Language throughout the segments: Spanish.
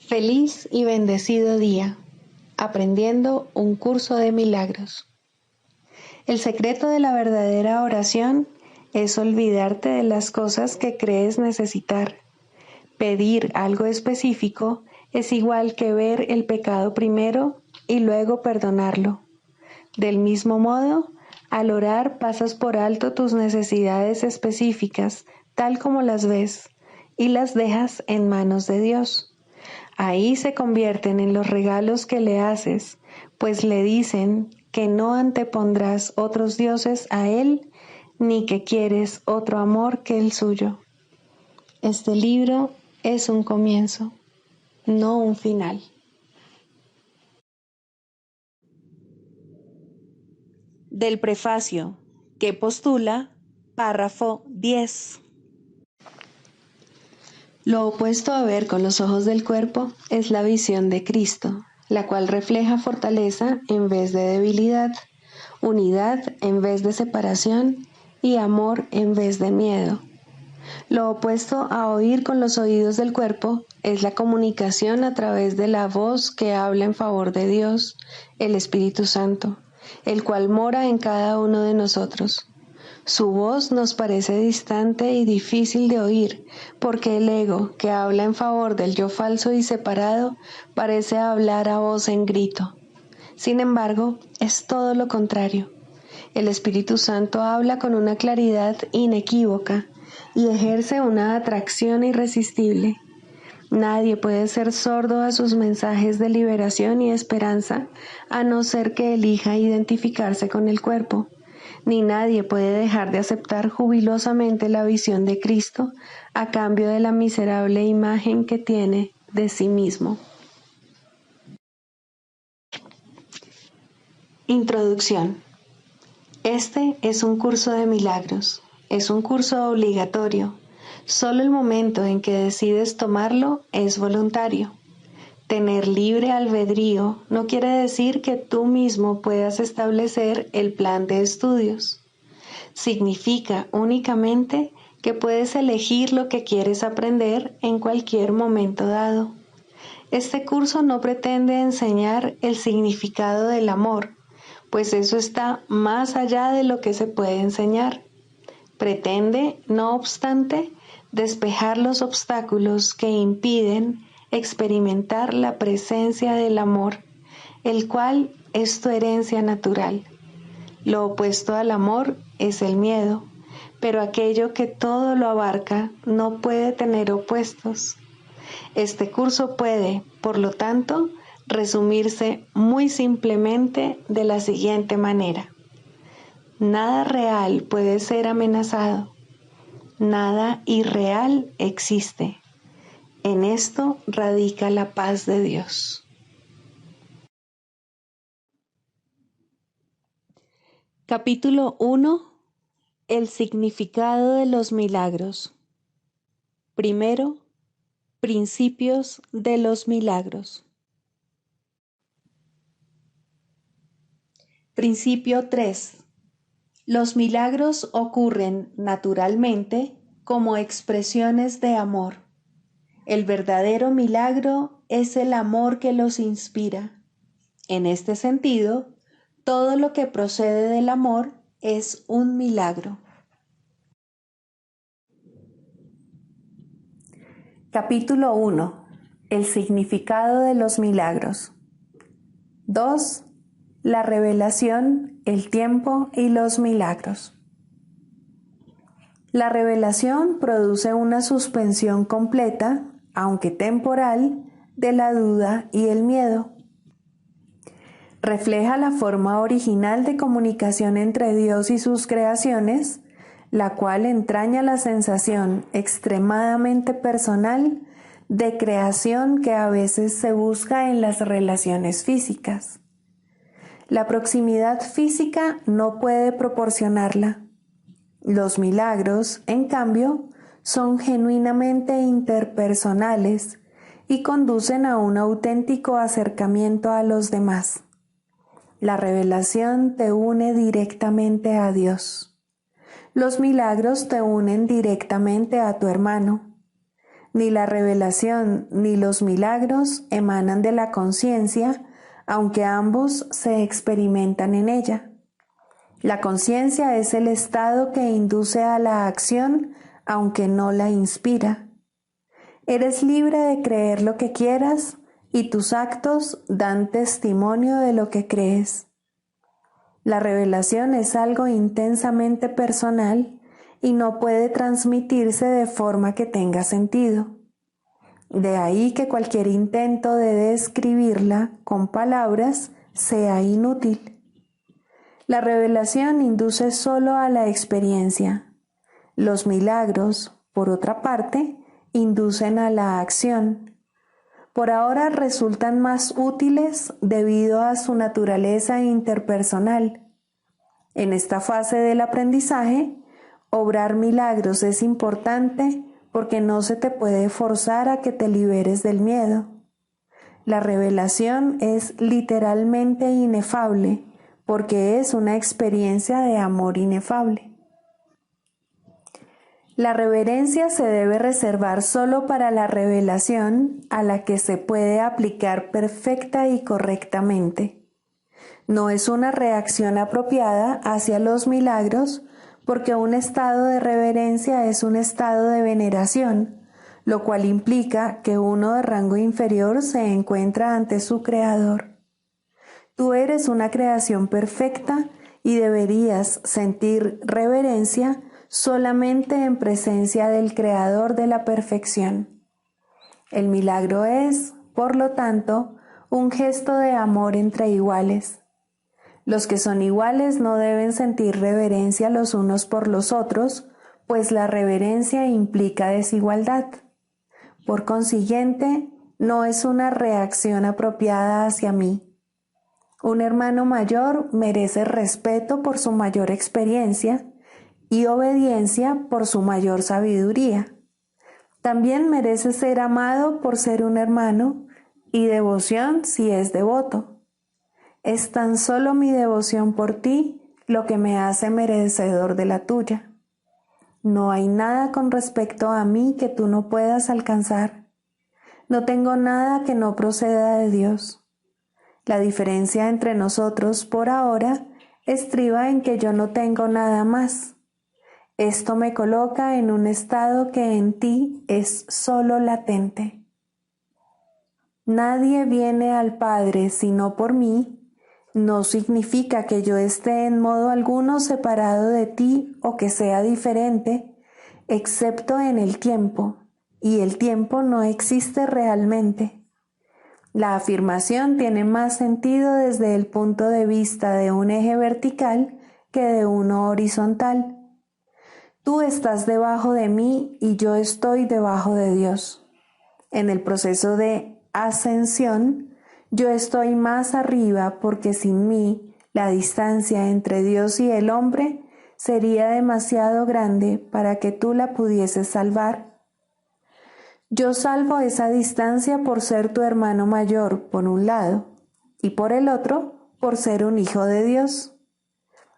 Feliz y bendecido día, aprendiendo un curso de milagros. El secreto de la verdadera oración es olvidarte de las cosas que crees necesitar. Pedir algo específico es igual que ver el pecado primero y luego perdonarlo. Del mismo modo, al orar pasas por alto tus necesidades específicas, tal como las ves, y las dejas en manos de Dios. Ahí se convierten en los regalos que le haces, pues le dicen que no antepondrás otros dioses a Él, ni que quieres otro amor que el suyo. Este libro es un comienzo, no un final. Del prefacio, que postula, párrafo 10. Lo opuesto a ver con los ojos del cuerpo es la visión de Cristo, la cual refleja fortaleza en vez de debilidad, unidad en vez de separación y amor en vez de miedo. Lo opuesto a oír con los oídos del cuerpo es la comunicación a través de la voz que habla en favor de Dios, el Espíritu Santo, el cual mora en cada uno de nosotros. Su voz nos parece distante y difícil de oír, porque el ego, que habla en favor del yo falso y separado, parece hablar a voz en grito. Sin embargo, es todo lo contrario. El Espíritu Santo habla con una claridad inequívoca y ejerce una atracción irresistible. Nadie puede ser sordo a sus mensajes de liberación y esperanza, a no ser que elija identificarse con el cuerpo. Ni nadie puede dejar de aceptar jubilosamente la visión de Cristo a cambio de la miserable imagen que tiene de sí mismo. Introducción. Este es un curso de milagros. Es un curso obligatorio. Solo el momento en que decides tomarlo es voluntario. Tener libre albedrío no quiere decir que tú mismo puedas establecer el plan de estudios. Significa únicamente que puedes elegir lo que quieres aprender en cualquier momento dado. Este curso no pretende enseñar el significado del amor, pues eso está más allá de lo que se puede enseñar. Pretende, no obstante, despejar los obstáculos que impiden experimentar la presencia del amor, el cual es tu herencia natural. Lo opuesto al amor es el miedo, pero aquello que todo lo abarca no puede tener opuestos. Este curso puede, por lo tanto, resumirse muy simplemente de la siguiente manera. Nada real puede ser amenazado. Nada irreal existe. En esto radica la paz de Dios. Capítulo 1. El significado de los milagros. Primero, principios de los milagros. Principio 3. Los milagros ocurren naturalmente como expresiones de amor. El verdadero milagro es el amor que los inspira. En este sentido, todo lo que procede del amor es un milagro. Capítulo 1. El significado de los milagros. 2. La revelación, el tiempo y los milagros. La revelación produce una suspensión completa, aunque temporal, de la duda y el miedo. Refleja la forma original de comunicación entre Dios y sus creaciones, la cual entraña la sensación extremadamente personal de creación que a veces se busca en las relaciones físicas. La proximidad física no puede proporcionarla. Los milagros, en cambio, son genuinamente interpersonales y conducen a un auténtico acercamiento a los demás. La revelación te une directamente a Dios. Los milagros te unen directamente a tu hermano. Ni la revelación ni los milagros emanan de la conciencia, aunque ambos se experimentan en ella. La conciencia es el estado que induce a la acción, aunque no la inspira. Eres libre de creer lo que quieras y tus actos dan testimonio de lo que crees. La revelación es algo intensamente personal y no puede transmitirse de forma que tenga sentido. De ahí que cualquier intento de describirla con palabras sea inútil. La revelación induce solo a la experiencia. Los milagros, por otra parte, inducen a la acción. Por ahora resultan más útiles debido a su naturaleza interpersonal. En esta fase del aprendizaje, obrar milagros es importante porque no se te puede forzar a que te liberes del miedo. La revelación es literalmente inefable porque es una experiencia de amor inefable. La reverencia se debe reservar solo para la revelación a la que se puede aplicar perfecta y correctamente. No es una reacción apropiada hacia los milagros porque un estado de reverencia es un estado de veneración, lo cual implica que uno de rango inferior se encuentra ante su creador. Tú eres una creación perfecta y deberías sentir reverencia solamente en presencia del Creador de la perfección. El milagro es, por lo tanto, un gesto de amor entre iguales. Los que son iguales no deben sentir reverencia los unos por los otros, pues la reverencia implica desigualdad. Por consiguiente, no es una reacción apropiada hacia mí. Un hermano mayor merece respeto por su mayor experiencia y obediencia por su mayor sabiduría. También merece ser amado por ser un hermano y devoción si es devoto. Es tan solo mi devoción por ti lo que me hace merecedor de la tuya. No hay nada con respecto a mí que tú no puedas alcanzar. No tengo nada que no proceda de Dios. La diferencia entre nosotros por ahora estriba en que yo no tengo nada más. Esto me coloca en un estado que en ti es solo latente. Nadie viene al Padre sino por mí, no significa que yo esté en modo alguno separado de ti o que sea diferente, excepto en el tiempo, y el tiempo no existe realmente. La afirmación tiene más sentido desde el punto de vista de un eje vertical que de uno horizontal. Tú estás debajo de mí y yo estoy debajo de Dios. En el proceso de ascensión, yo estoy más arriba porque sin mí la distancia entre Dios y el hombre sería demasiado grande para que tú la pudieses salvar. Yo salvo esa distancia por ser tu hermano mayor, por un lado, y por el otro, por ser un hijo de Dios.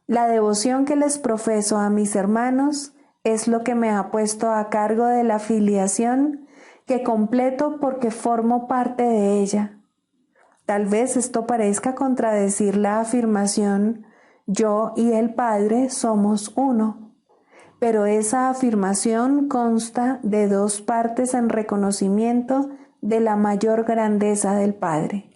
La devoción que les profeso a mis hermanos es lo que me ha puesto a cargo de la filiación que completo porque formo parte de ella. Tal vez esto parezca contradecir la afirmación yo y el Padre somos uno. Pero esa afirmación consta de dos partes en reconocimiento de la mayor grandeza del Padre.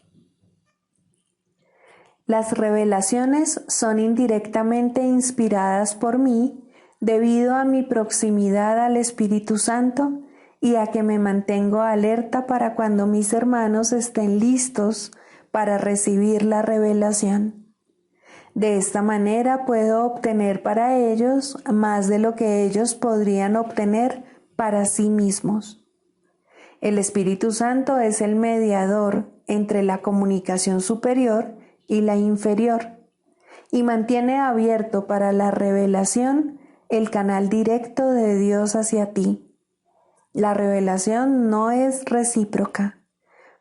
Las revelaciones son indirectamente inspiradas por mí debido a mi proximidad al Espíritu Santo y a que me mantengo alerta para cuando mis hermanos estén listos para recibir la revelación. De esta manera puedo obtener para ellos más de lo que ellos podrían obtener para sí mismos. El Espíritu Santo es el mediador entre la comunicación superior y la inferior y mantiene abierto para la revelación el canal directo de Dios hacia ti. La revelación no es recíproca.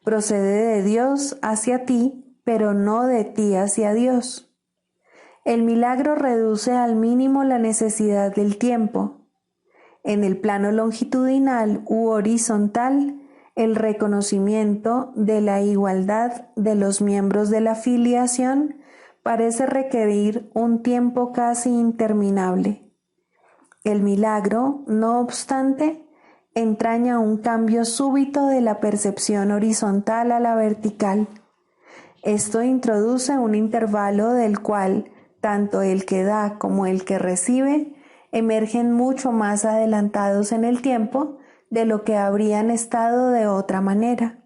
Procede de Dios hacia ti, pero no de ti hacia Dios. El milagro reduce al mínimo la necesidad del tiempo. en el plano longitudinal u horizontal, el reconocimiento de la igualdad de los miembros de la filiación parece requerir un tiempo casi interminable. El milagro, no obstante, entraña un cambio súbito de la percepción horizontal a la vertical. Esto introduce un intervalo del cual tanto el que da como el que recibe emergen mucho más adelantados en el tiempo de lo que habrían estado de otra manera.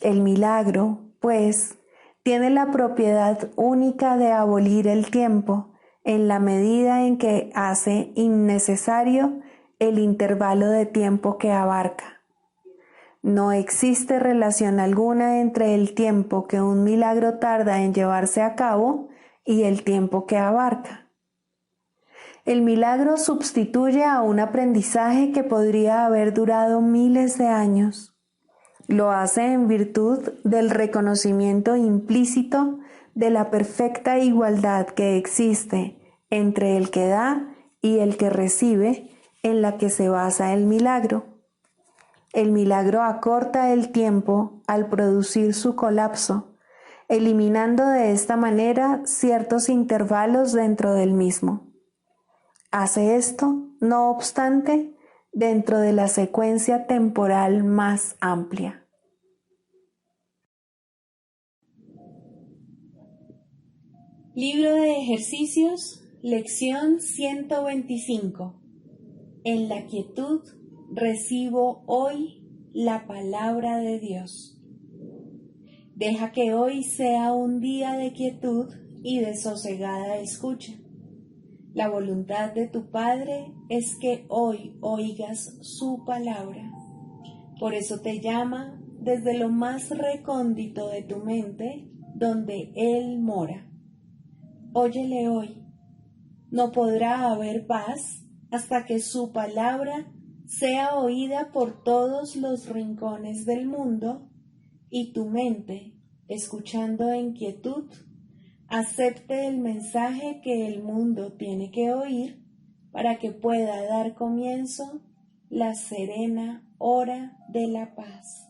El milagro, pues, tiene la propiedad única de abolir el tiempo en la medida en que hace innecesario el intervalo de tiempo que abarca. No existe relación alguna entre el tiempo que un milagro tarda en llevarse a cabo y el tiempo que abarca. El milagro sustituye a un aprendizaje que podría haber durado miles de años. Lo hace en virtud del reconocimiento implícito de la perfecta igualdad que existe entre el que da y el que recibe, en la que se basa el milagro. El milagro acorta el tiempo al producir su colapso, eliminando de esta manera ciertos intervalos dentro del mismo. Hace esto, no obstante, dentro de la secuencia temporal más amplia. Libro de ejercicios, lección 125. En la quietud recibo hoy la palabra de Dios. Deja que hoy sea un día de quietud y de sosegada escucha. La voluntad de tu Padre es que hoy oigas su palabra. Por eso te llama desde lo más recóndito de tu mente, donde Él mora. Óyele hoy. No podrá haber paz hasta que su palabra sea oída por todos los rincones del mundo y tu mente, escuchando en quietud, acepte el mensaje que el mundo tiene que oír para que pueda dar comienzo la serena hora de la paz.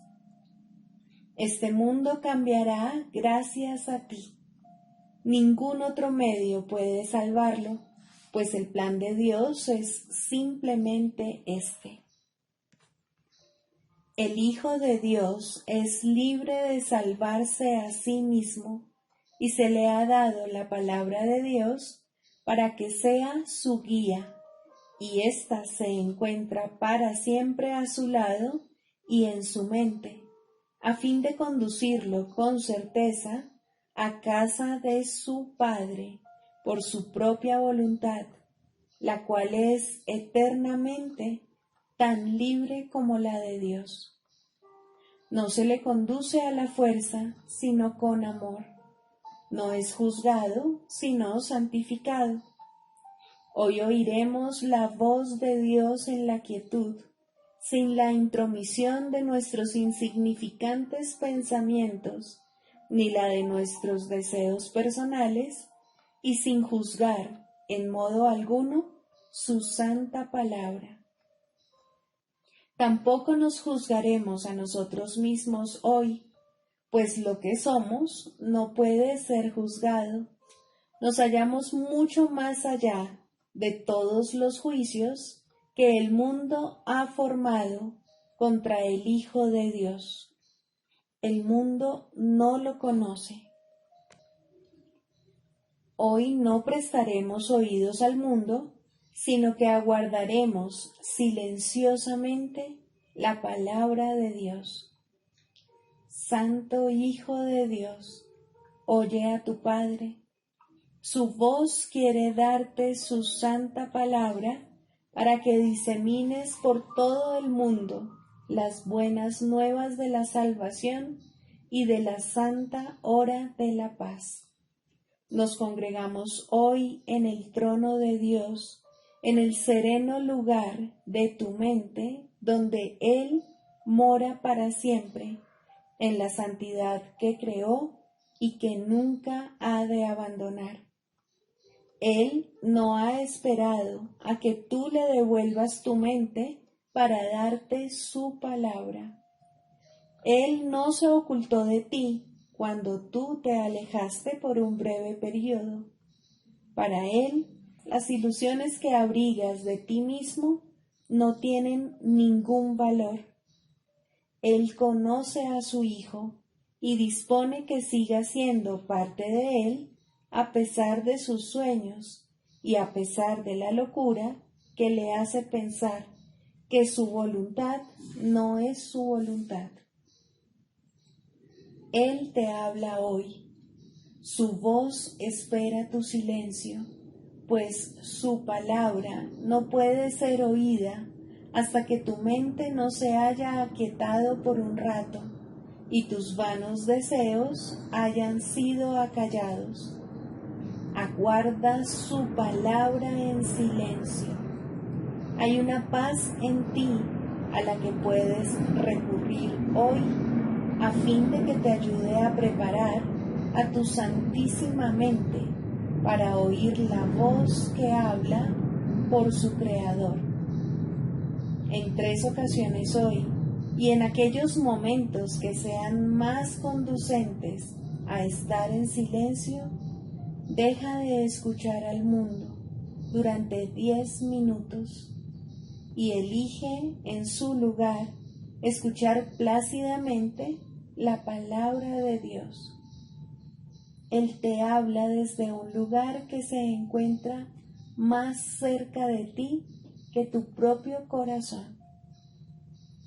Este mundo cambiará gracias a ti. Ningún otro medio puede salvarlo, pues el plan de Dios es simplemente este. El Hijo de Dios es libre de salvarse a sí mismo y se le ha dado la palabra de Dios para que sea su guía, y ésta se encuentra para siempre a su lado y en su mente, a fin de conducirlo con certeza a casa de su Padre por su propia voluntad, la cual es eternamente tan libre como la de Dios. No se le conduce a la fuerza, sino con amor. No es juzgado, sino santificado. Hoy oiremos la voz de Dios en la quietud, sin la intromisión de nuestros insignificantes pensamientos, ni la de nuestros deseos personales, y sin juzgar en modo alguno su santa palabra. Tampoco nos juzgaremos a nosotros mismos hoy, pues lo que somos no puede ser juzgado. Nos hallamos mucho más allá de todos los juicios que el mundo ha formado contra el Hijo de Dios. El mundo no lo conoce. Hoy no prestaremos oídos al mundo, sino que aguardaremos silenciosamente la palabra de Dios. Santo Hijo de Dios, oye a tu Padre. Su voz quiere darte su santa palabra para que disemines por todo el mundo las buenas nuevas de la salvación y de la santa hora de la paz. Nos congregamos hoy en el trono de Dios, en el sereno lugar de tu mente, donde Él mora para siempre, en la santidad que creó y que nunca ha de abandonar. Él no ha esperado a que tú le devuelvas tu mente para darte su palabra. Él no se ocultó de ti cuando tú te alejaste por un breve periodo. Para Él, las ilusiones que abrigas de ti mismo no tienen ningún valor. Él conoce a su Hijo y dispone que siga siendo parte de Él a pesar de sus sueños y a pesar de la locura que le hace pensar que su voluntad no es su voluntad. Él te habla hoy. Su voz espera tu silencio, pues su palabra no puede ser oída hasta que tu mente no se haya aquietado por un rato y tus vanos deseos hayan sido acallados. Aguarda su palabra en silencio. Hay una paz en ti a la que puedes recurrir hoy a fin de que te ayude a preparar a tu santísima mente para oír la voz que habla por su Creador. En 3 ocasiones hoy y en aquellos momentos que sean más conducentes a estar en silencio, deja de escuchar al mundo durante 10 minutos y elige en su lugar escuchar plácidamente la palabra de Dios. Él te habla desde un lugar que se encuentra más cerca de ti que tu propio corazón.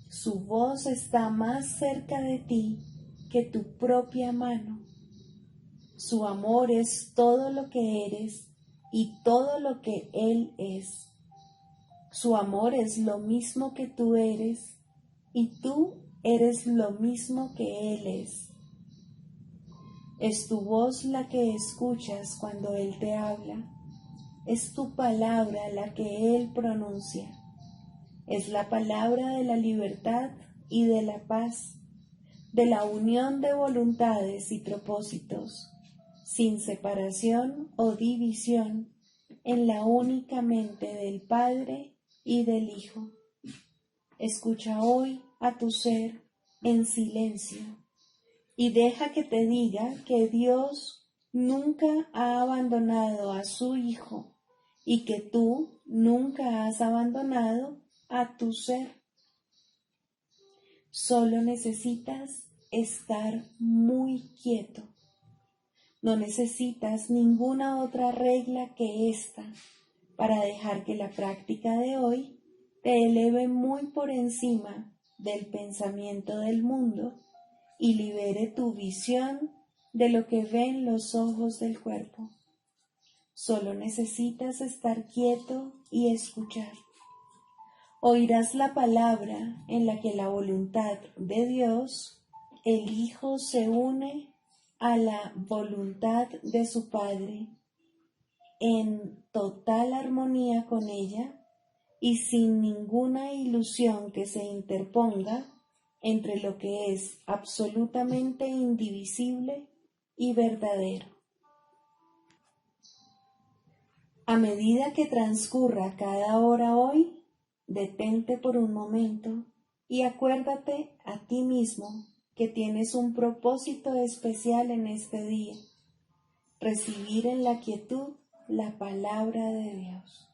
Su voz está más cerca de ti que tu propia mano. Su amor es todo lo que eres y todo lo que Él es. Su amor es lo mismo que tú eres y tú eres lo mismo que Él es. Es tu voz la que escuchas cuando Él te habla. Es tu palabra la que Él pronuncia. Es la palabra de la libertad y de la paz, de la unión de voluntades y propósitos, sin separación o división, en la única mente del Padre y del Hijo. Escucha hoy a tu ser en silencio y deja que te diga que Dios nunca ha abandonado a su Hijo y que tú nunca has abandonado a tu ser. Solo necesitas estar muy quieto. No necesitas ninguna otra regla que esta para dejar que la práctica de hoy te eleve muy por encima del pensamiento del mundo y libere tu visión de lo que ven los ojos del cuerpo. Solo necesitas estar quieto y escuchar. Oirás la palabra en la que la voluntad de Dios, el Hijo, se une a la voluntad de su Padre en total armonía con ella y sin ninguna ilusión que se interponga entre lo que es absolutamente indivisible y verdadero. A medida que transcurra cada hora hoy, detente por un momento y acuérdate a ti mismo que tienes un propósito especial en este día: recibir en la quietud la palabra de Dios.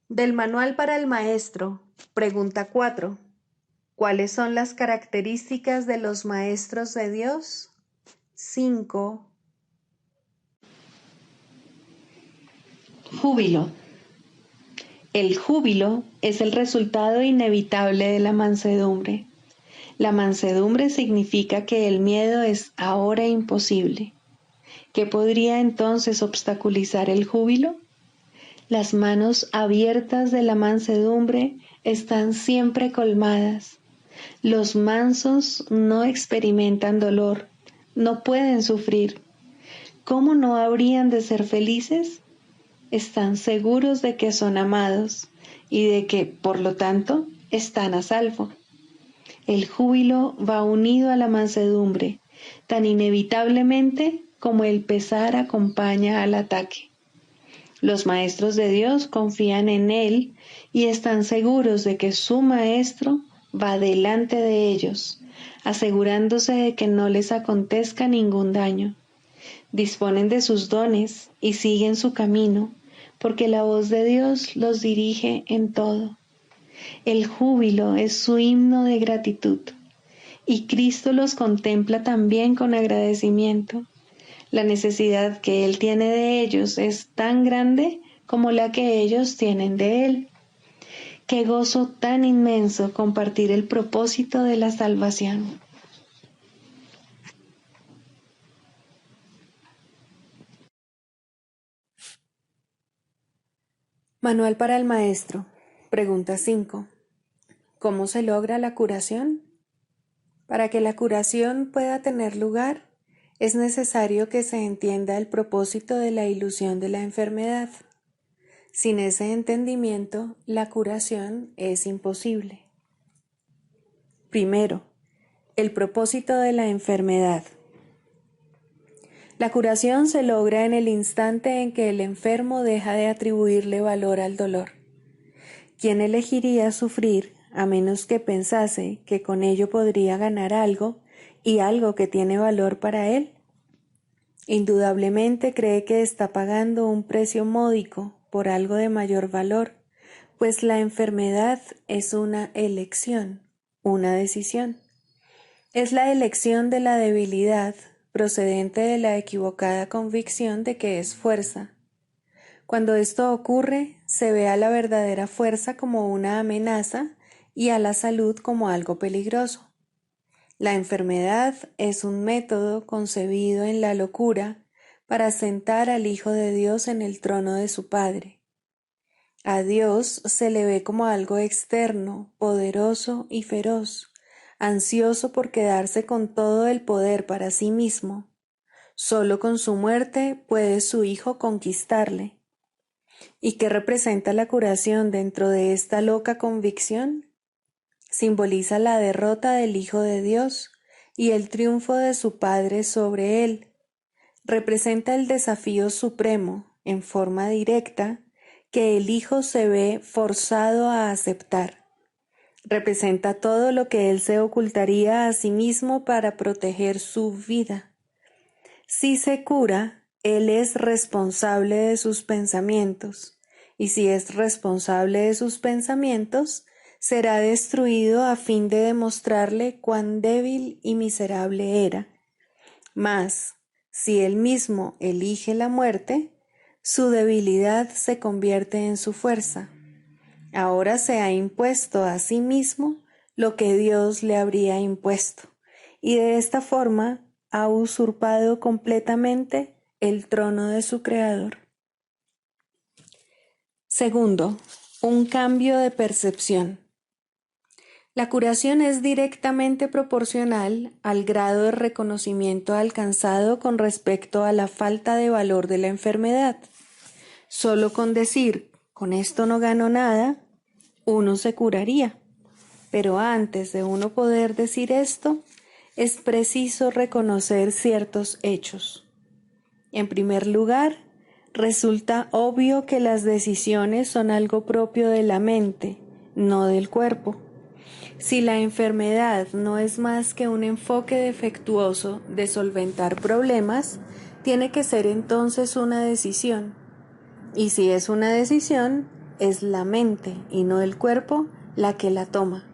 Del Manual para el Maestro, pregunta 4. ¿Cuáles son las características de los maestros de Dios? 5. Júbilo. El júbilo es el resultado inevitable de la mansedumbre. La mansedumbre significa que el miedo es ahora imposible. ¿Qué podría entonces obstaculizar el júbilo? Las manos abiertas de la mansedumbre están siempre colmadas. Los mansos no experimentan dolor, no pueden sufrir. ¿Cómo no habrían de ser felices? Están seguros de que son amados y de que, por lo tanto, están a salvo. El júbilo va unido a la mansedumbre, tan inevitablemente como el pesar acompaña al ataque. Los maestros de Dios confían en Él y están seguros de que su Maestro va delante de ellos, asegurándose de que no les acontezca ningún daño. Disponen de sus dones y siguen su camino, porque la voz de Dios los dirige en todo. El júbilo es su himno de gratitud, y Cristo los contempla también con agradecimiento. La necesidad que Él tiene de ellos es tan grande como la que ellos tienen de Él. Qué gozo tan inmenso compartir el propósito de la salvación. Manual para el maestro. Pregunta 5. ¿Cómo se logra la curación? Para que la curación pueda tener lugar, es necesario que se entienda el propósito de la ilusión de la enfermedad. Sin ese entendimiento, la curación es imposible. Primero, el propósito de la enfermedad. La curación se logra en el instante en que el enfermo deja de atribuirle valor al dolor. ¿Quién elegiría sufrir a menos que pensase que con ello podría ganar algo y algo que tiene valor para él? Indudablemente cree que está pagando un precio módico por algo de mayor valor, pues la enfermedad es una elección, una decisión. Es la elección de la debilidad procedente de la equivocada convicción de que es fuerza. Cuando esto ocurre, se ve a la verdadera fuerza como una amenaza y a la salud como algo peligroso. La enfermedad es un método concebido en la locura para sentar al Hijo de Dios en el trono de su Padre. A Dios se le ve como algo externo, poderoso y feroz, ansioso por quedarse con todo el poder para sí mismo. Solo con su muerte puede su Hijo conquistarle. ¿Y qué representa la curación dentro de esta loca convicción? Simboliza la derrota del Hijo de Dios y el triunfo de su Padre sobre él. Representa el desafío supremo, en forma directa, que el Hijo se ve forzado a aceptar. Representa todo lo que él se ocultaría a sí mismo para proteger su vida. Si se cura, él es responsable de sus pensamientos, y si es responsable de sus pensamientos, será destruido a fin de demostrarle cuán débil y miserable era. Mas, si él mismo elige la muerte, su debilidad se convierte en su fuerza. Ahora se ha impuesto a sí mismo lo que Dios le habría impuesto, y de esta forma ha usurpado completamente el trono de su Creador. Segundo, un cambio de percepción. La curación es directamente proporcional al grado de reconocimiento alcanzado con respecto a la falta de valor de la enfermedad. Solo con decir, con esto no gano nada, uno se curaría. Pero antes de uno poder decir esto, es preciso reconocer ciertos hechos. En primer lugar, resulta obvio que las decisiones son algo propio de la mente, no del cuerpo. Si la enfermedad no es más que un enfoque defectuoso de solventar problemas, tiene que ser entonces una decisión. Y si es una decisión, es la mente y no el cuerpo la que la toma.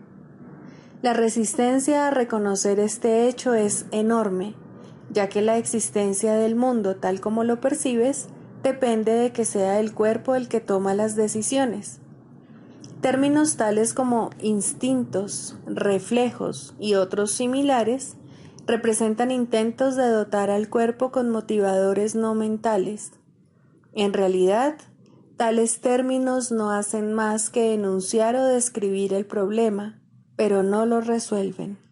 La resistencia a reconocer este hecho es enorme, ya que la existencia del mundo tal como lo percibes depende de que sea el cuerpo el que toma las decisiones. Términos tales como instintos, reflejos y otros similares representan intentos de dotar al cuerpo con motivadores no mentales. En realidad, tales términos no hacen más que enunciar o describir el problema, pero no lo resuelven.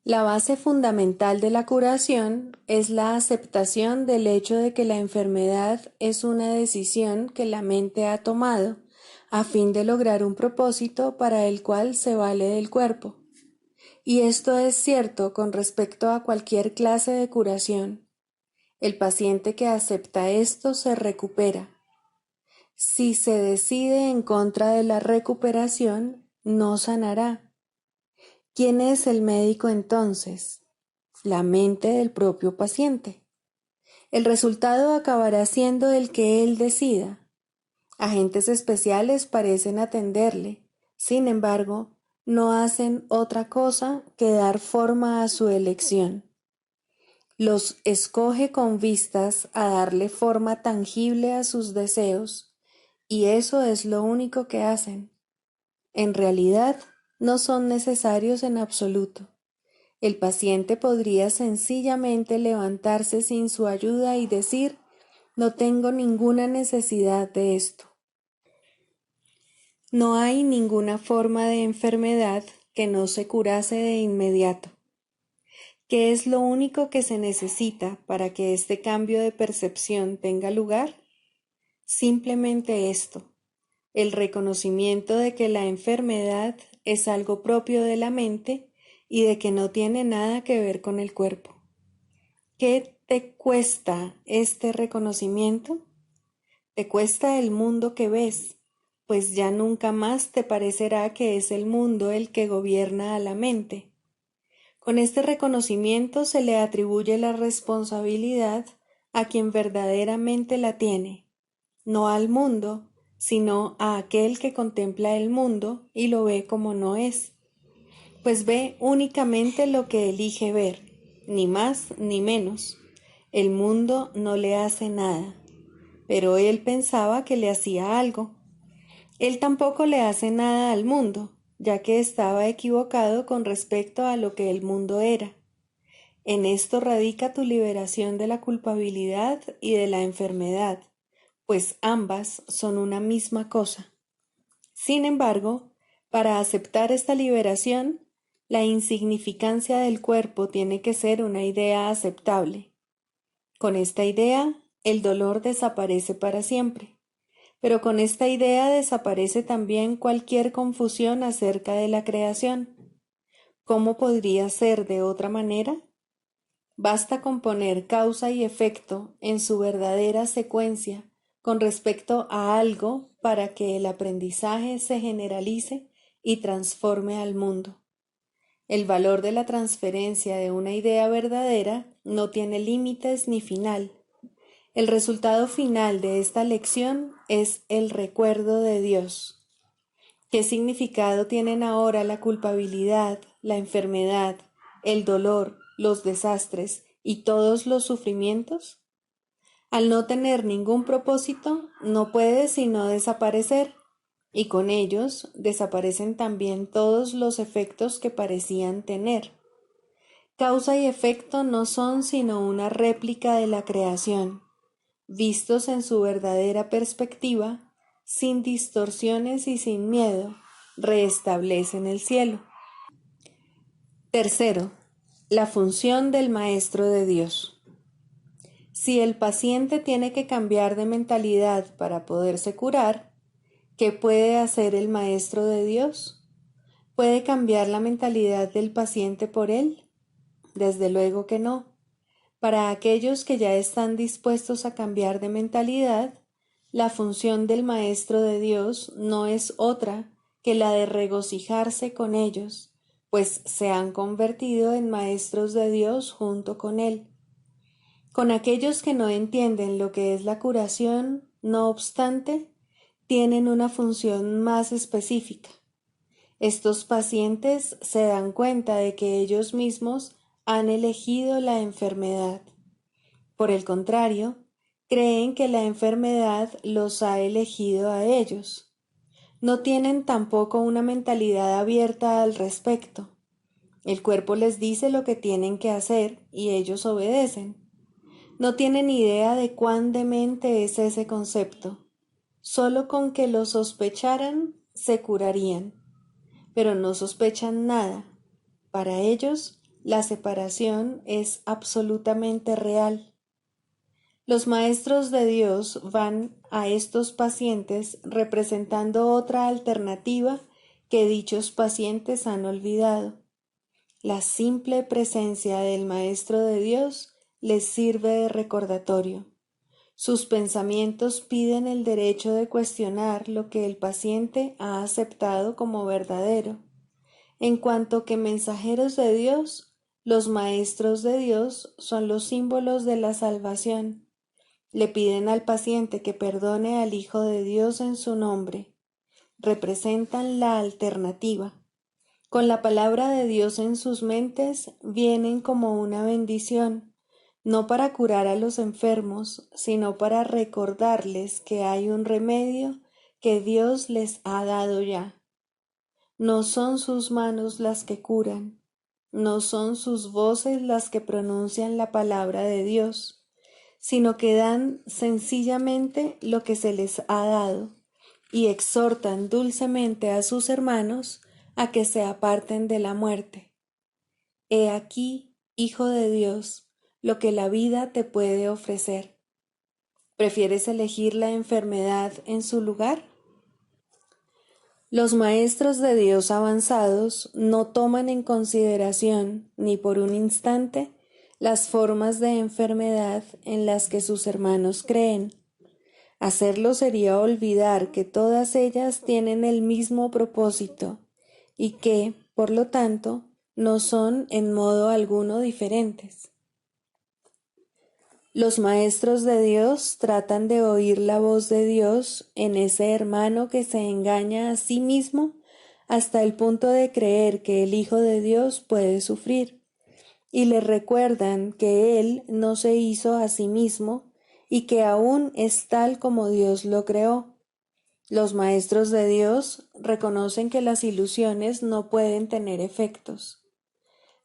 La base fundamental de la curación es la aceptación del hecho de que la enfermedad es una decisión que la mente ha tomado a fin de lograr un propósito para el cual se vale del cuerpo. Y esto es cierto con respecto a cualquier clase de curación. El paciente que acepta esto se recupera. Si se decide en contra de la recuperación, no sanará. ¿Quién es el médico entonces? La mente del propio paciente. El resultado acabará siendo el que él decida. Agentes especiales parecen atenderle, sin embargo, no hacen otra cosa que dar forma a su elección. Los escoge con vistas a darle forma tangible a sus deseos, y eso es lo único que hacen. En realidad, no son necesarios en absoluto. El paciente podría sencillamente levantarse sin su ayuda y decir, no tengo ninguna necesidad de esto. No hay ninguna forma de enfermedad que no se curase de inmediato. ¿Qué es lo único que se necesita para que este cambio de percepción tenga lugar? Simplemente esto, el reconocimiento de que la enfermedad es algo propio de la mente y de que no tiene nada que ver con el cuerpo. ¿Qué te cuesta este reconocimiento? Te cuesta el mundo que ves, pues ya nunca más te parecerá que es el mundo el que gobierna a la mente. Con este reconocimiento se le atribuye la responsabilidad a quien verdaderamente la tiene, no al mundo, sino a aquel que contempla el mundo y lo ve como no es, pues ve únicamente lo que elige ver, ni más ni menos. El mundo no le hace nada, pero él pensaba que le hacía algo. Él tampoco le hace nada al mundo, ya que estaba equivocado con respecto a lo que el mundo era. En esto radica tu liberación de la culpabilidad y de la enfermedad, pues ambas son una misma cosa. Sin embargo, para aceptar esta liberación, la insignificancia del cuerpo tiene que ser una idea aceptable. Con esta idea, el dolor desaparece para siempre, pero con esta idea desaparece también cualquier confusión acerca de la creación. ¿Cómo podría ser de otra manera? Basta con poner causa y efecto en su verdadera secuencia con respecto a algo para que el aprendizaje se generalice y transforme al mundo. El valor de la transferencia de una idea verdadera no tiene límites ni final. El resultado final de esta lección es el recuerdo de Dios. ¿Qué significado tienen ahora la culpabilidad, la enfermedad, el dolor, los desastres y todos los sufrimientos? Al no tener ningún propósito, no puede sino desaparecer, y con ellos desaparecen también todos los efectos que parecían tener. Causa y efecto no son sino una réplica de la creación, vistos en su verdadera perspectiva, sin distorsiones y sin miedo, restablecen el cielo. Tercero, la función del Maestro de Dios. Si el paciente tiene que cambiar de mentalidad para poderse curar, ¿qué puede hacer el Maestro de Dios? ¿Puede cambiar la mentalidad del paciente por él? Desde luego que no. Para aquellos que ya están dispuestos a cambiar de mentalidad, la función del Maestro de Dios no es otra que la de regocijarse con ellos, pues se han convertido en maestros de Dios junto con Él. Con aquellos que no entienden lo que es la curación, no obstante, tienen una función más específica. Estos pacientes se dan cuenta de que ellos mismos han elegido la enfermedad. Por el contrario, creen que la enfermedad los ha elegido a ellos. No tienen tampoco una mentalidad abierta al respecto. El cuerpo les dice lo que tienen que hacer y ellos obedecen. No tienen idea de cuán demente es ese concepto. Solo con que lo sospecharan, se curarían. Pero no sospechan nada. Para ellos, la separación es absolutamente real. Los maestros de Dios van a estos pacientes representando otra alternativa que dichos pacientes han olvidado. La simple presencia del Maestro de Dios les sirve de recordatorio. Sus pensamientos piden el derecho de cuestionar lo que el paciente ha aceptado como verdadero. En cuanto que mensajeros de Dios, los maestros de Dios son los símbolos de la salvación. Le piden al paciente que perdone al Hijo de Dios en su nombre. Representan la alternativa. Con la palabra de Dios en sus mentes vienen como una bendición, no para curar a los enfermos, sino para recordarles que hay un remedio que Dios les ha dado ya. No son sus manos las que curan, no son sus voces las que pronuncian la palabra de Dios, sino que dan sencillamente lo que se les ha dado y exhortan dulcemente a sus hermanos a que se aparten de la muerte. He aquí, Hijo de Dios, lo que la vida te puede ofrecer. ¿Prefieres elegir la enfermedad en su lugar? Los maestros de Dios avanzados no toman en consideración ni por un instante las formas de enfermedad en las que sus hermanos creen. Hacerlo sería olvidar que todas ellas tienen el mismo propósito y que, por lo tanto, no son en modo alguno diferentes. Los maestros de Dios tratan de oír la voz de Dios en ese hermano que se engaña a sí mismo hasta el punto de creer que el Hijo de Dios puede sufrir, y le recuerdan que Él no se hizo a sí mismo y que aún es tal como Dios lo creó. Los maestros de Dios reconocen que las ilusiones no pueden tener efectos.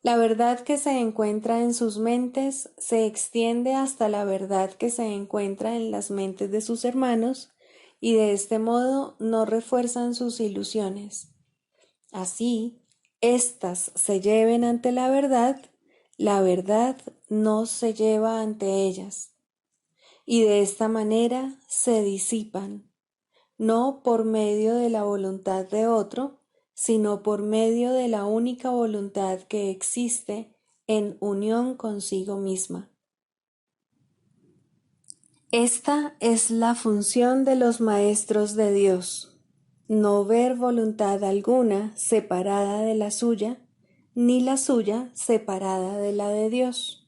La verdad que se encuentra en sus mentes se extiende hasta la verdad que se encuentra en las mentes de sus hermanos y de este modo no refuerzan sus ilusiones. Así, éstas se lleven ante la verdad no se lleva ante ellas. Y de esta manera se disipan, no por medio de la voluntad de otro, sino por medio de la única voluntad que existe en unión consigo misma. Esta es la función de los maestros de Dios, no ver voluntad alguna separada de la suya, ni la suya separada de la de Dios.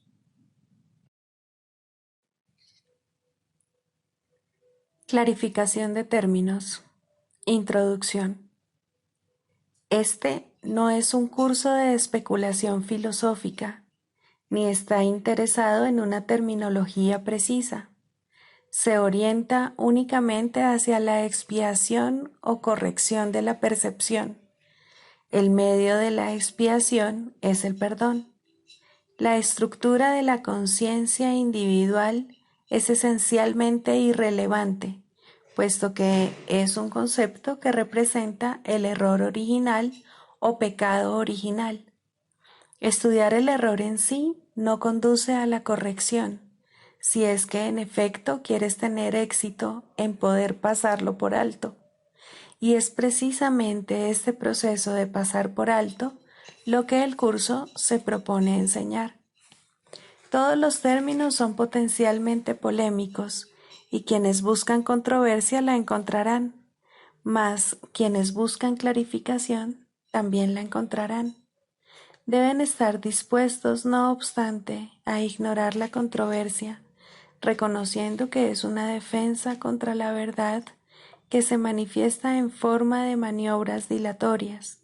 Clarificación de términos. Introducción. Este no es un curso de especulación filosófica, ni está interesado en una terminología precisa. Se orienta únicamente hacia la expiación o corrección de la percepción. El medio de la expiación es el perdón. La estructura de la conciencia individual es esencialmente irrelevante, puesto que es un concepto que representa el error original o pecado original. Estudiar el error en sí no conduce a la corrección, si es que en efecto quieres tener éxito en poder pasarlo por alto. Y es precisamente este proceso de pasar por alto lo que el curso se propone enseñar. Todos los términos son potencialmente polémicos y quienes buscan controversia la encontrarán, mas quienes buscan clarificación también la encontrarán. Deben estar dispuestos, no obstante, a ignorar la controversia, reconociendo que es una defensa contra la verdad que se manifiesta en forma de maniobras dilatorias.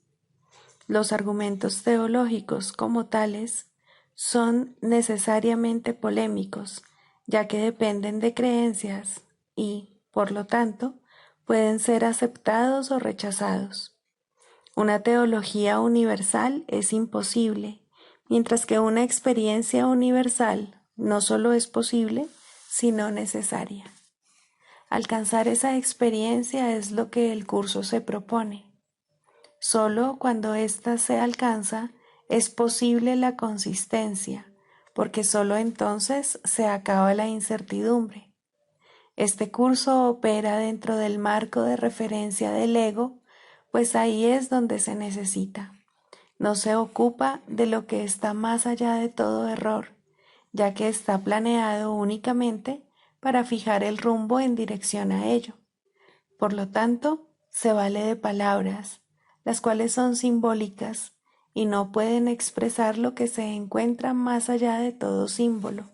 Los argumentos teológicos como tales son necesariamente polémicos, ya que dependen de creencias y, por lo tanto, pueden ser aceptados o rechazados. Una teología universal es imposible, mientras que una experiencia universal no solo es posible, sino necesaria. Alcanzar esa experiencia es lo que el curso se propone. Solo cuando ésta se alcanza es posible la consistencia, porque solo entonces se acaba la incertidumbre. Este curso opera dentro del marco de referencia del ego, pues ahí es donde se necesita. No se ocupa de lo que está más allá de todo error, ya que está planeado únicamente para fijar el rumbo en dirección a ello. Por lo tanto, se vale de palabras, las cuales son simbólicas y no pueden expresar lo que se encuentra más allá de todo símbolo.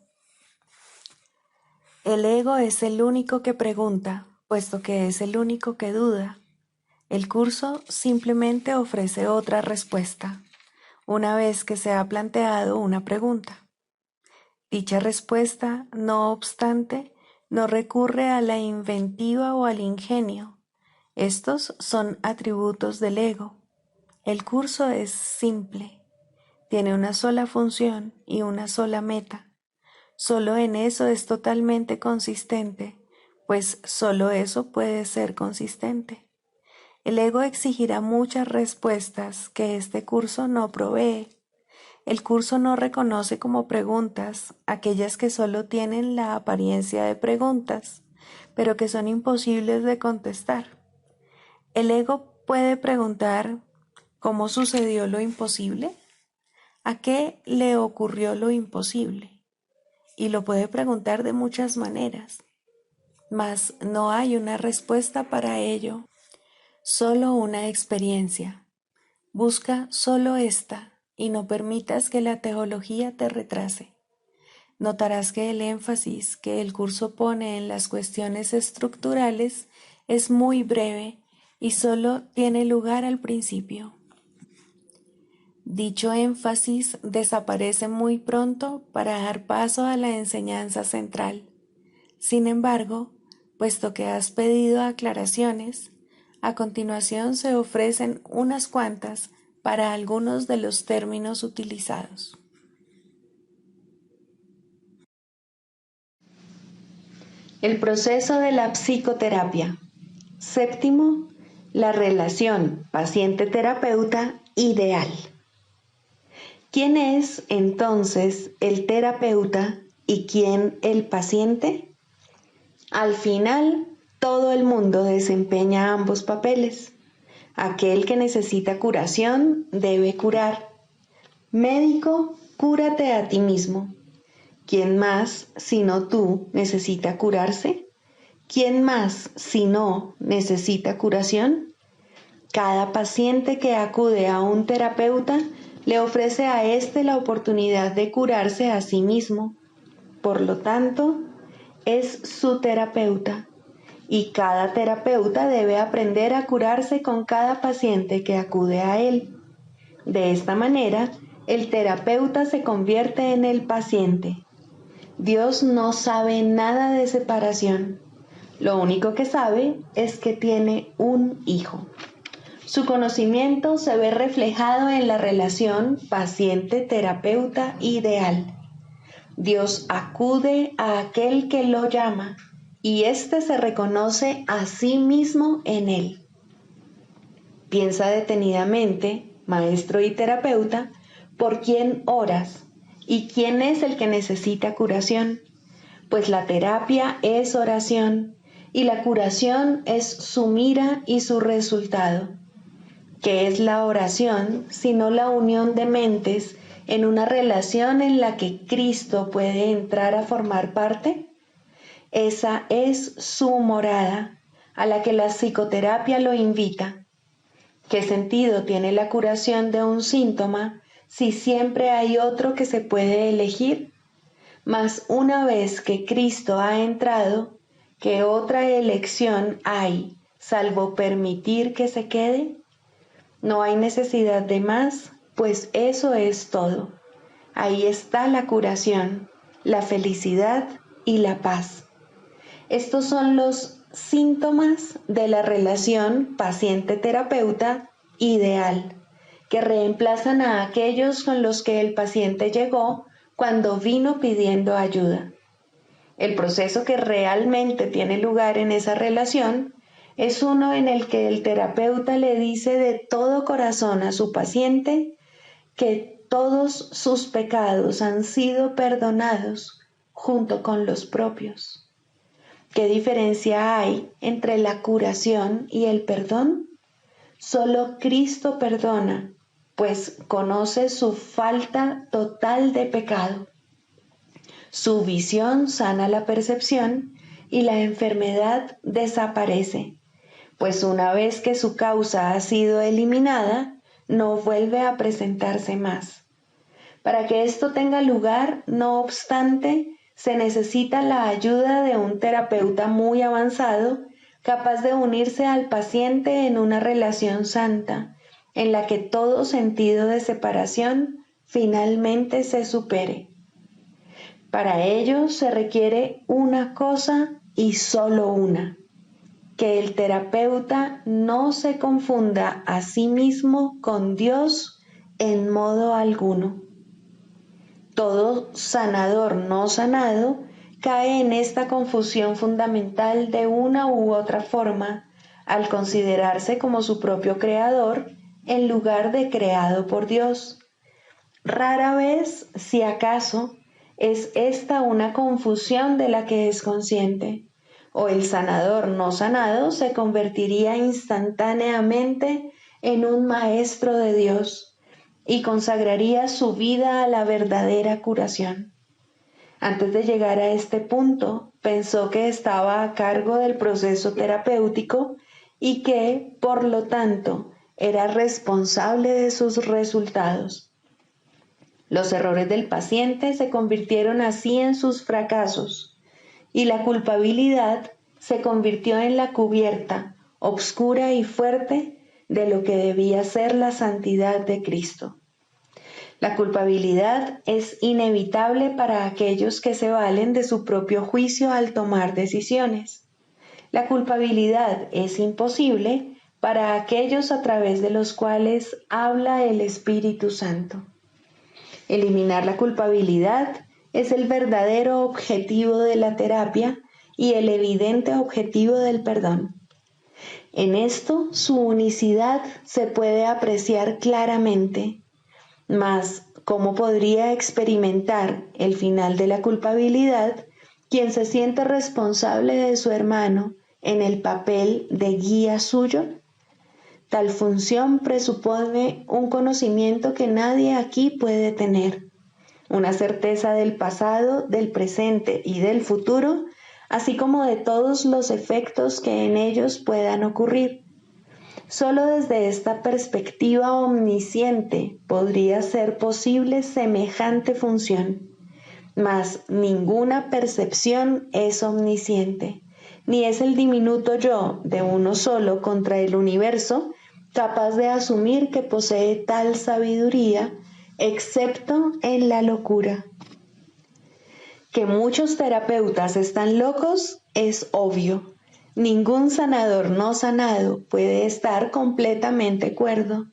El ego es el único que pregunta, puesto que es el único que duda. El curso simplemente ofrece otra respuesta, una vez que se ha planteado una pregunta. Dicha respuesta, no obstante, no recurre a la inventiva o al ingenio. Estos son atributos del ego. El curso es simple, tiene una sola función y una sola meta. Solo en eso es totalmente consistente, pues solo eso puede ser consistente. El ego exigirá muchas respuestas que este curso no provee. El curso no reconoce como preguntas aquellas que solo tienen la apariencia de preguntas, pero que son imposibles de contestar. El ego puede preguntar ¿cómo sucedió lo imposible? ¿A qué le ocurrió lo imposible? Y lo puede preguntar de muchas maneras, mas no hay una respuesta para ello, solo una experiencia. Busca solo esta y no permitas que la teología te retrase. Notarás que el énfasis que el curso pone en las cuestiones estructurales es muy breve y solo tiene lugar al principio. Dicho énfasis desaparece muy pronto para dar paso a la enseñanza central. Sin embargo, puesto que has pedido aclaraciones, a continuación se ofrecen unas cuantas para algunos de los términos utilizados. El proceso de la psicoterapia. Séptimo, la relación paciente-terapeuta ideal. ¿Quién es entonces el terapeuta y quién el paciente? Al final, todo el mundo desempeña ambos papeles. Aquel que necesita curación debe curar. Médico, cúrate a ti mismo. ¿Quién más, sino tú, necesita curarse? ¿Quién más, si no, necesita curación? Cada paciente que acude a un terapeuta le ofrece a éste la oportunidad de curarse a sí mismo. Por lo tanto, es su terapeuta, y cada terapeuta debe aprender a curarse con cada paciente que acude a él. De esta manera, el terapeuta se convierte en el paciente. Dios no sabe nada de separación. Lo único que sabe es que tiene un hijo. Su conocimiento se ve reflejado en la relación paciente-terapeuta ideal. Dios acude a aquel que lo llama y éste se reconoce a sí mismo en él. Piensa detenidamente, maestro y terapeuta, por quién oras y quién es el que necesita curación, pues la terapia es oración y la curación es su mira y su resultado. ¿Qué es la oración sino la unión de mentes en una relación en la que Cristo puede entrar a formar parte? Esa es su morada, a la que la psicoterapia lo invita. ¿Qué sentido tiene la curación de un síntoma si siempre hay otro que se puede elegir? Mas una vez que Cristo ha entrado, ¿qué otra elección hay, salvo permitir que se quede? No hay necesidad de más, pues eso es todo. Ahí está la curación, la felicidad y la paz. Estos son los síntomas de la relación paciente-terapeuta ideal, que reemplazan a aquellos con los que el paciente llegó cuando vino pidiendo ayuda. El proceso que realmente tiene lugar en esa relación es uno en el que el terapeuta le dice de todo corazón a su paciente que todos sus pecados han sido perdonados junto con los propios. ¿Qué diferencia hay entre la curación y el perdón? Solo Cristo perdona, pues conoce su falta total de pecado. Su visión sana la percepción y la enfermedad desaparece, pues una vez que su causa ha sido eliminada, no vuelve a presentarse más. Para que esto tenga lugar, no obstante, se necesita la ayuda de un terapeuta muy avanzado, capaz de unirse al paciente en una relación santa, en la que todo sentido de separación finalmente se supere. Para ello se requiere una cosa y solo una: que el terapeuta no se confunda a sí mismo con Dios en modo alguno. Todo sanador no sanado cae en esta confusión fundamental de una u otra forma al considerarse como su propio creador en lugar de creado por Dios. Rara vez, si acaso, es esta una confusión de la que es consciente, o el sanador no sanado se convertiría instantáneamente en un maestro de Dios y consagraría su vida a la verdadera curación. Antes de llegar a este punto, pensó que estaba a cargo del proceso terapéutico y que, por lo tanto, era responsable de sus resultados. Los errores del paciente se convirtieron así en sus fracasos, y la culpabilidad se convirtió en la cubierta, obscura y fuerte, de lo que debía ser la santidad de Cristo. La culpabilidad es inevitable para aquellos que se valen de su propio juicio al tomar decisiones. La culpabilidad es imposible para aquellos a través de los cuales habla el Espíritu Santo. Eliminar la culpabilidad es el verdadero objetivo de la terapia y el evidente objetivo del perdón. En esto su unicidad se puede apreciar claramente, mas ¿cómo podría experimentar el final de la culpabilidad quien se siente responsable de su hermano en el papel de guía suyo? Tal función presupone un conocimiento que nadie aquí puede tener, una certeza del pasado, del presente y del futuro, así como de todos los efectos que en ellos puedan ocurrir. Solo desde esta perspectiva omnisciente podría ser posible semejante función, mas ninguna percepción es omnisciente, ni es el diminuto yo de uno solo contra el universo capaz de asumir que posee tal sabiduría, excepto en la locura. Que muchos terapeutas están locos es obvio. Ningún sanador no sanado puede estar completamente cuerdo.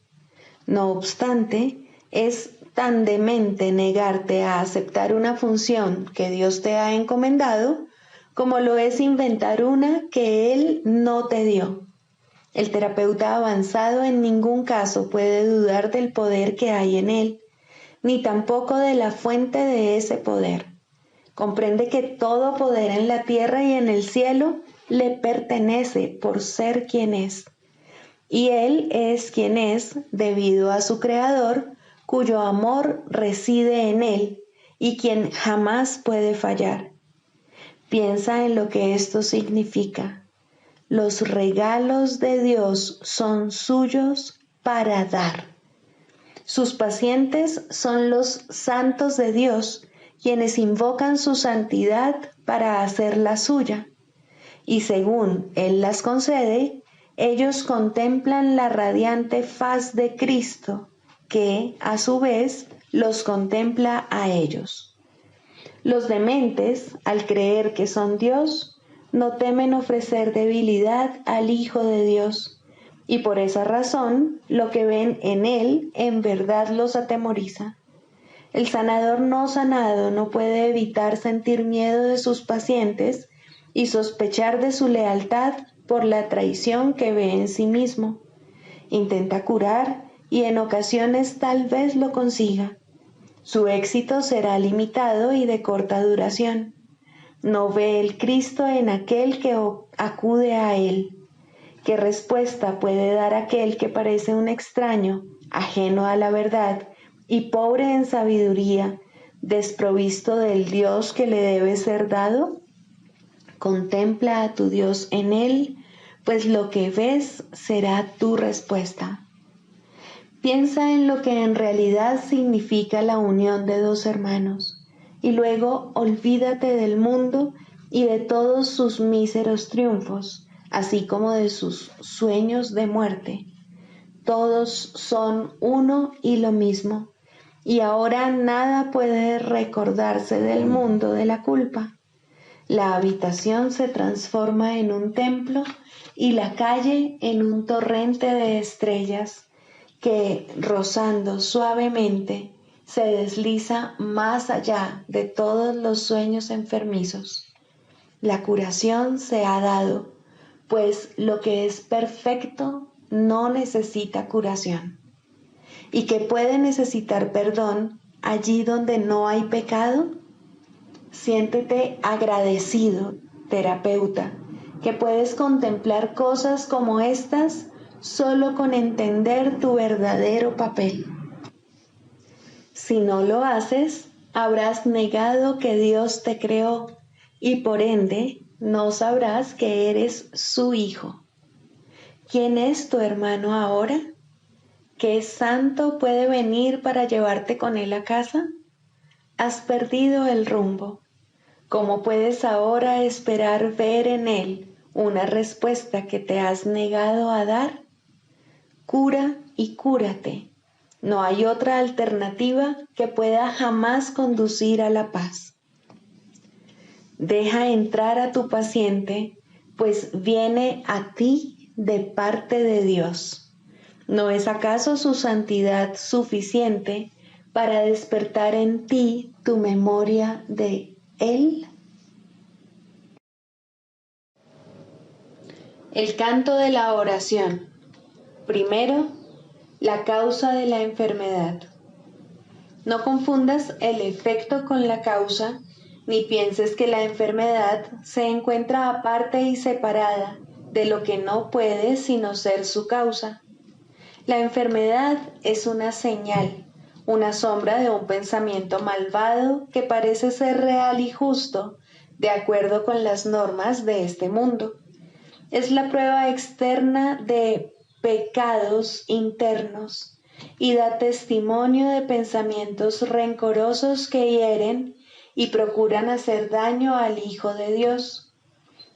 No obstante, es tan demente negarte a aceptar una función que Dios te ha encomendado, como lo es inventar una que Él no te dio. El terapeuta avanzado en ningún caso puede dudar del poder que hay en él, ni tampoco de la fuente de ese poder. Comprende que todo poder en la tierra y en el cielo le pertenece por ser quien es. Y Él es quien es debido a su Creador, cuyo amor reside en Él y quien jamás puede fallar. Piensa en lo que esto significa. Los regalos de Dios son suyos para dar. Sus pacientes son los santos de Dios, quienes invocan su santidad para hacerla suya. Y según Él las concede, ellos contemplan la radiante faz de Cristo, que, a su vez, los contempla a ellos. Los dementes, al creer que son Dios, no temen ofrecer debilidad al Hijo de Dios, y por esa razón lo que ven en Él en verdad los atemoriza. El sanador no sanado no puede evitar sentir miedo de sus pacientes y sospechar de su lealtad por la traición que ve en sí mismo. Intenta curar y en ocasiones tal vez lo consiga, Su éxito será limitado y de corta duración. No ve el Cristo en aquel que acude a él. ¿Qué respuesta puede dar aquel que parece un extraño, ajeno a la verdad y pobre en sabiduría, desprovisto del Dios que le debe ser dado? Contempla a tu Dios en él, pues lo que ves será tu respuesta. Piensa en lo que en realidad significa la unión de dos hermanos, y luego olvídate del mundo y de todos sus míseros triunfos, así como de sus sueños de muerte. Todos son uno y lo mismo, y ahora nada puede recordarse del mundo de la culpa. La habitación se transforma en un templo y la calle en un torrente de estrellas que, rozando suavemente, se desliza más allá de todos los sueños enfermizos. La curación se ha dado, pues lo que es perfecto no necesita curación. ¿Y que puede necesitar perdón allí donde no hay pecado? Siéntete agradecido, terapeuta, que puedes contemplar cosas como estas solo con entender tu verdadero papel. Si no lo haces, habrás negado que Dios te creó y por ende no sabrás que eres su hijo. ¿Quién es tu hermano ahora? ¿Qué santo puede venir para llevarte con él a casa? Has perdido el rumbo. ¿Cómo puedes ahora esperar ver en él una respuesta que te has negado a dar? Cura y cúrate. No hay otra alternativa que pueda jamás conducir a la paz. Deja entrar a tu paciente, pues viene a ti de parte de Dios. ¿No es acaso su santidad suficiente para despertar en ti tu memoria de Él? El canto de la oración. Primero, la causa de la enfermedad. No confundas el efecto con la causa, ni pienses que la enfermedad se encuentra aparte y separada de lo que no puede sino ser su causa. La enfermedad es una señal, una sombra de un pensamiento malvado que parece ser real y justo, de acuerdo con las normas de este mundo. Es la prueba externa de pecados internos y da testimonio de pensamientos rencorosos que hieren y procuran hacer daño al Hijo de Dios.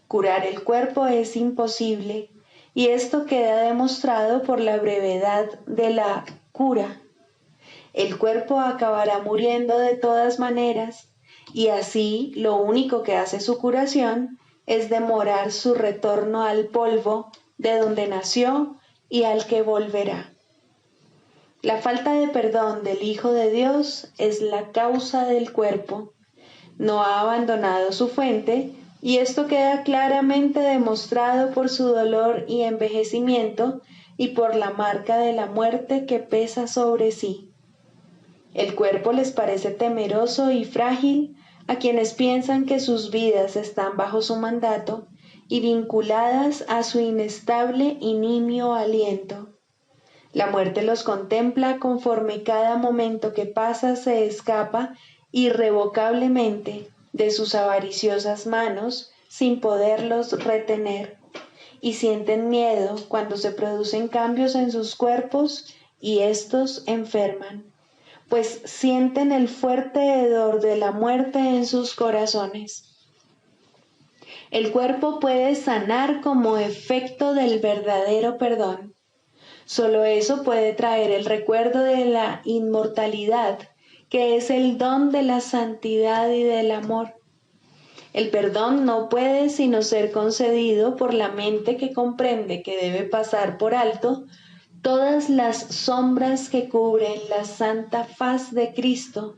Curar el cuerpo es imposible, y esto queda demostrado por la brevedad de la cura. El cuerpo acabará muriendo de todas maneras, y así lo único que hace su curación es demorar su retorno al polvo de donde nació y al que volverá. La falta de perdón del Hijo de Dios es la causa del cuerpo. No ha abandonado su fuente, y esto queda claramente demostrado por su dolor y envejecimiento y por la marca de la muerte que pesa sobre sí. El cuerpo les parece temeroso y frágil a quienes piensan que sus vidas están bajo su mandato y vinculadas a su inestable y nimio aliento. La muerte los contempla conforme cada momento que pasa se escapa irrevocablemente de sus avariciosas manos sin poderlos retener, y sienten miedo cuando se producen cambios en sus cuerpos y éstos enferman, pues sienten el fuerte hedor de la muerte en sus corazones. El cuerpo puede sanar como efecto del verdadero perdón. Solo eso puede traer el recuerdo de la inmortalidad, que es el don de la santidad y del amor. El perdón no puede sino ser concedido por la mente que comprende que debe pasar por alto todas las sombras que cubren la santa faz de Cristo,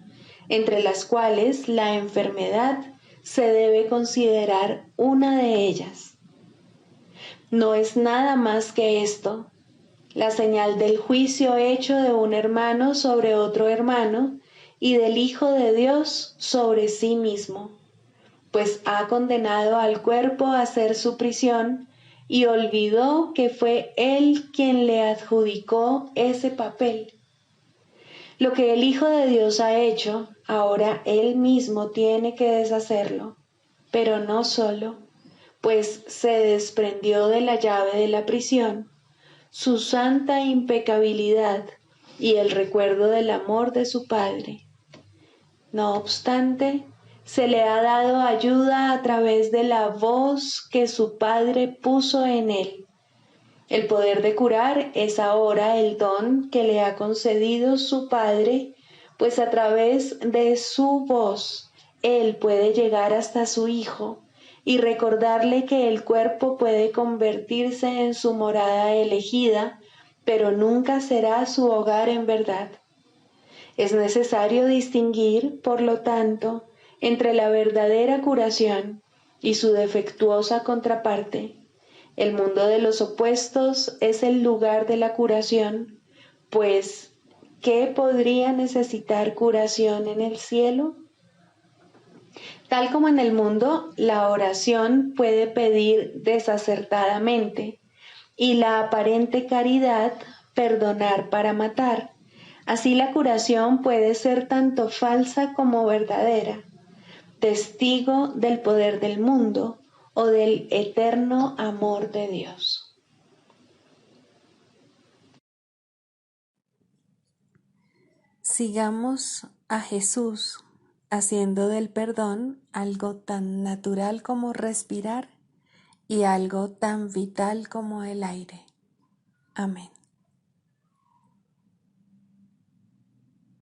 entre las cuales la enfermedad se debe considerar una de ellas. No es nada más que esto, la señal del juicio hecho de un hermano sobre otro hermano, y del Hijo de Dios sobre sí mismo, pues ha condenado al cuerpo a ser su prisión y olvidó que fue Él quien le adjudicó ese papel. Lo que el Hijo de Dios ha hecho, ahora Él mismo tiene que deshacerlo, pero no solo, pues se desprendió de la llave de la prisión, su santa impecabilidad y el recuerdo del amor de su Padre. No obstante, se le ha dado ayuda a través de la voz que su Padre puso en él. El poder de curar es ahora el don que le ha concedido su Padre, pues a través de su voz Él puede llegar hasta su Hijo y recordarle que el cuerpo puede convertirse en su morada elegida, pero nunca será su hogar en verdad. Es necesario distinguir, por lo tanto, entre la verdadera curación y su defectuosa contraparte. El mundo de los opuestos es el lugar de la curación, pues, ¿qué podría necesitar curación en el cielo? Tal como en el mundo, la oración puede pedir desacertadamente y la aparente caridad perdonar para matar. Así la curación puede ser tanto falsa como verdadera, testigo del poder del mundo o del eterno amor de Dios. Sigamos a Jesús haciendo del perdón algo tan natural como respirar y algo tan vital como el aire. Amén.